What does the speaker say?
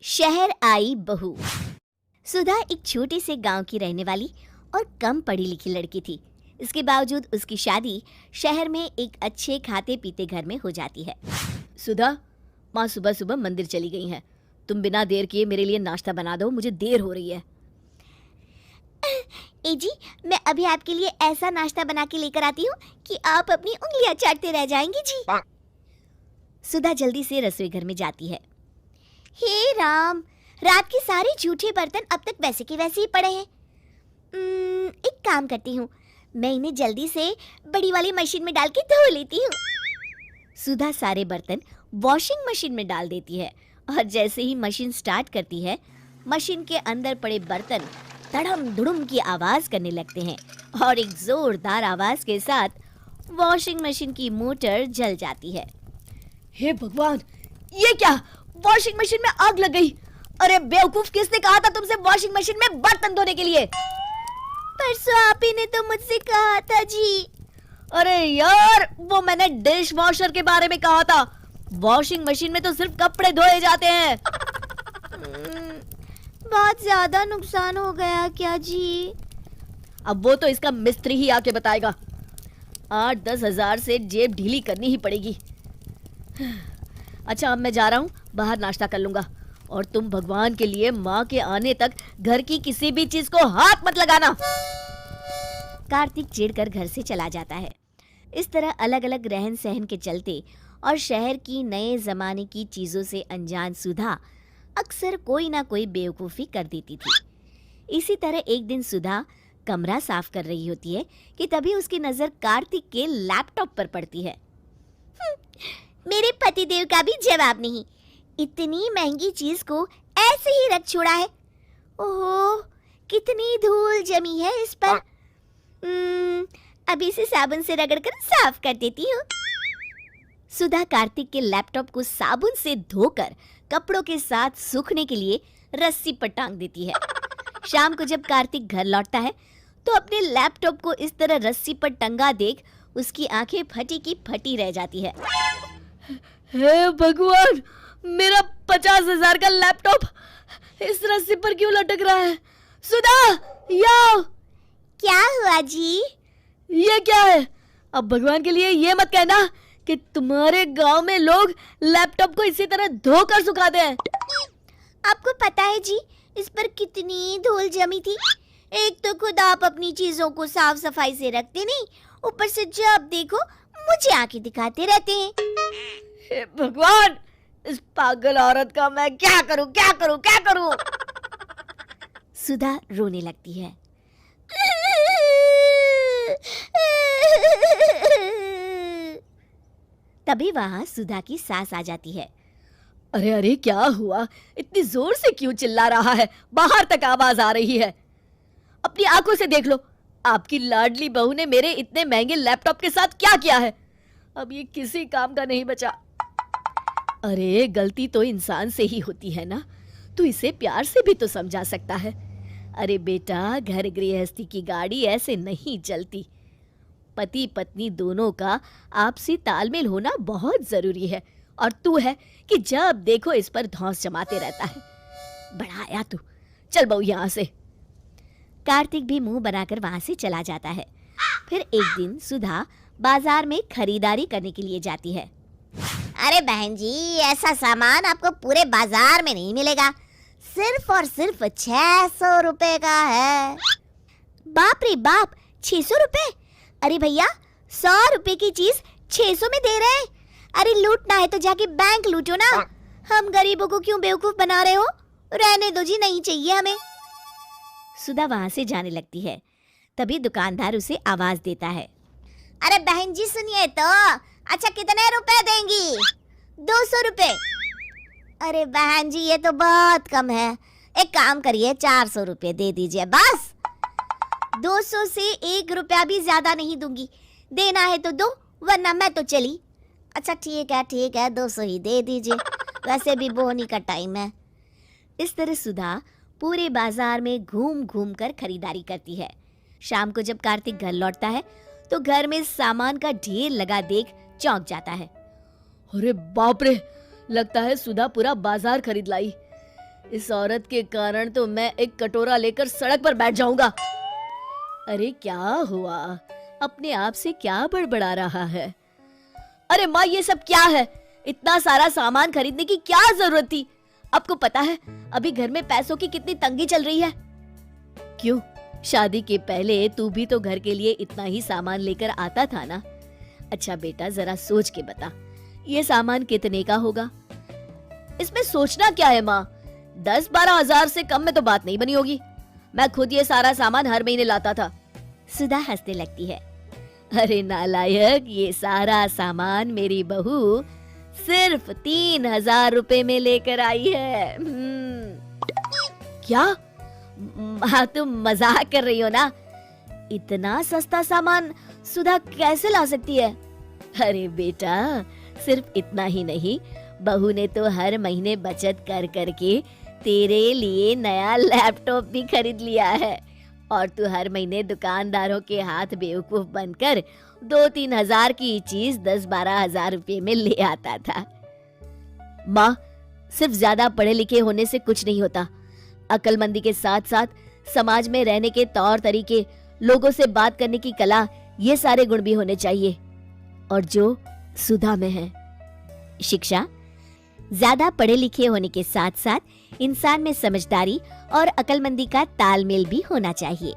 शहर आई बहू। सुधा एक छोटे से गांव की रहने वाली और कम पढ़ी लिखी लड़की थी। इसके बावजूद उसकी शादी शहर में एक अच्छे खाते पीते घर में हो जाती है। सुधा, माँ सुबह सुबह मंदिर चली गई हैं। तुम बिना देर किए मेरे लिए नाश्ता बना दो, मुझे देर हो रही है। ए जी, मैं अभी आपके लिए ऐसा नाश्ता बना के लेकर आती हूँ कि आप अपनी उंगलियां चाटते रह जाएंगी जी। सुधा जल्दी से रसोई घर में जाती है। हे राम, रात के सारे जूठे बर्तन अब तक वैसे के वैसे ही पड़े हैं। एक काम करती हूँ, मैं इन्हें जल्दी से बड़ी वाली मशीन में डाल के धो लेती हूँ। सुधा सारे बर्तन वॉशिंग मशीन में डाल देती है और जैसे ही मशीन स्टार्ट करती है, मशीन के अंदर पड़े बर्तन धड़म धुड़ुम की आवाज करने लगते हैं और एक जोरदार आवाज के साथ वॉशिंग मशीन की मोटर जल जाती है। हे भगवान, ये क्या? वॉशिंग मशीन में आग लग गई। अरे बेवकूफ, किसने कहा था तुमसे वॉशिंग मशीन में बर्तन धोने के लिए? परसों आप ही ने तो मुझसे कहा था जी। अरे यार, वो मैंने डिश वॉशर के बारे में कहा था। वॉशिंग मशीन में तो सिर्फ कपड़े धोए जाते हैं। बहुत ज्यादा नुकसान हो गया क्या जी? अब वो तो इसका मिस्त्री ही आके बताएगा। 8-10 हजार से जेब ढीली करनी ही पड़ेगी। अच्छा, अब मैं जा रहा हूँ, बाहर नाश्ता कर लूंगा। और तुम भगवान के लिए माँ के आने तक घर की किसी भी चीज को हाथ मत लगाना। कार्तिक चिढ़कर घर से चला जाता है। इस तरह अलग अलग रहन सहन के चलते और शहर की नए जमाने की चीजों से अनजान सुधा अक्सर कोई ना कोई बेवकूफी कर देती थी। इसी तरह एक दिन सुधा कमरा साफ कर रही होती है कि तभी उसकी नजर कार्तिक के लैपटॉप पर पड़ती है। मेरे पतिदेव का भी जवाब नहीं, इतनी महंगी चीज को ऐसे ही रख छोड़ा है। ओहो, कितनी धूल जमी है इस पर। अभी इसे साबुन से रगड़कर साफ कर देती हूँ। सुधा कार्तिक के लैपटॉप को साबुन से धोकर कपड़ों के साथ सूखने के लिए रस्सी पर टांग देती है। शाम को जब कार्तिक घर लौटता है तो अपने लैपटॉप को इस तरह रस्सी पर टंगा देख उसकी आंखें फटी की फटी रह जाती है। हे भगवान, मेरा 50,000 का लैपटॉप इस रस्सी पर क्यों लटक रहा है? सुधा, याओ! क्या हुआ जी? ये क्या है? अब भगवान के लिए ये मत कहना कि तुम्हारे गांव में लोग लैपटॉप को इसी तरह धोकर सुखाते हैं। आपको पता है जी, इस पर कितनी धूल जमी थी। एक तो खुद आप अपनी चीजों को साफ सफाई से रखते नहीं, ऊपर से जब देखो मुझे आंखें दिखाते रहते हैं। हे भगवान, इस पागल औरत का मैं क्या करूं, क्या करूं, क्या करूं? सुधा रोने लगती है। तभी वहां सुधा की सास आ जाती है। अरे अरे, क्या हुआ? इतनी जोर से क्यों चिल्ला रहा है? बाहर तक आवाज आ रही है। अपनी आंखों से देख लो, आपकी लाडली बहू ने मेरे इतने महंगे लैपटॉप के साथ क्या किया है। अब ये किसी काम का नहीं बचा। अरे, गलती तो इंसान से ही होती है ना, तू इसे प्यार से भी तो समझा सकता है। अरे बेटा, घर गृहस्थी की गाड़ी ऐसे नहीं चलती। पति पत्नी दोनों का आपसी तालमेल होना बहुत जरूरी है। और तू है कि जब देखो इस पर धौंस जमाते रहता है। बड़ा आया तू, चल बहू यहाँ से। कार्तिक भी मुंह बनाकर वहां से चला जाता है। फिर एक दिन सुधा बाजार में खरीदारी करने के लिए जाती है। अरे बहन जी, ऐसा सामान आपको पूरे बाजार में नहीं मिलेगा, सिर्फ और सिर्फ 600 रुपए का है। बाप रे बाप, 600 रुपए? अरे भैया, 100 रुपए की चीज 600 में दे रहे हैं। अरे लूटना है तो जाके बैंक लूटो ना, हम गरीबों को क्यों बेवकूफ बना रहे हो? रहने दो जी, नहीं चाहिए हमें। सुधा वहां से जाने लगती है। तभी दुकानदार उसे आवाज देता है। अरे बहन जी सुनिए तो, अच्छा कितने रुपए देंगी? 200 रुपए। अरे बहन जी, ये तो बहुत कम है। एक काम करिए, 400 रुपए दे दीजिए बस। 200 से 1 रुपया भी ज्यादा नहीं दूंगी। देना है तो दो, वरना मैं तो चली। अच्छा ठीक है, 200 ही दे दीजिए, वैसे भी बोनी का टाइम है। इस तरह सुधा पूरे बाजार में घूम घूम कर खरीदारी करती है। शाम को जब कार्तिक घर लौटता है तो घर में सामान का ढेर लगा देख चौंक जाता है। अरे बाप रे, लगता है सुधा पूरा बाजार खरीद लाई। इस औरत के कारण तो मैं एक कटोरा लेकर सड़क पर बैठ जाऊंगा। अरे क्या हुआ? अपने आप से क्या बड़बड़ा रहा है? अरे माँ, ये सब क्या है? इतना सारा सामान खरीदने की क्या जरूरत थी? आपको पता है अभी घर में पैसों की कितनी तंगी चल रही है। क्यों? शादी के पहले तू भी तो घर के लिए इतना ही सामान लेकर आता था ना। अच्छा बेटा, जरा सोच के बता, ये सामान कितने का होगा? इसमें सोचना क्या है माँ? 10-12 हजार से कम में तो बात नहीं बनी होगी। मैं खुद ये सारा सामान हर महीने लाता था। सुधा हंसने लगती है। अरे नालायक, ये सारा सामान मेरी बहू सिर्फ 3,000 रुपए में लेकर आई है। क्या? हाँ, तुम मजाक कर रही हो ना? इतना सस्ता सामान सुधा कैसे ला सकती है? अरे बेटा, सिर्फ इतना ही नहीं, बहू ने तो हर महीने बचत कर करके तेरे लिए नया लैपटॉप भी खरीद लिया है। और तू हर महीने दुकानदारों के हाथ बेवकूफ बनकर 2-3 हजार की चीज 10-12 हजार रुपए में ले आता था। माँ, सिर्फ ज्यादा पढ़े लिखे होने से कुछ नहीं होता। अक्लमंदी के साथ साथ समाज में रहने के तौर तरीके, लोगों से बात करने की कला, ये सारे गुण भी होने चाहिए, और जो सुधा में है। शिक्षा, ज्यादा पढ़े लिखे होने के साथ साथ इंसान में समझदारी और अक्लमंदी का तालमेल भी होना चाहिए।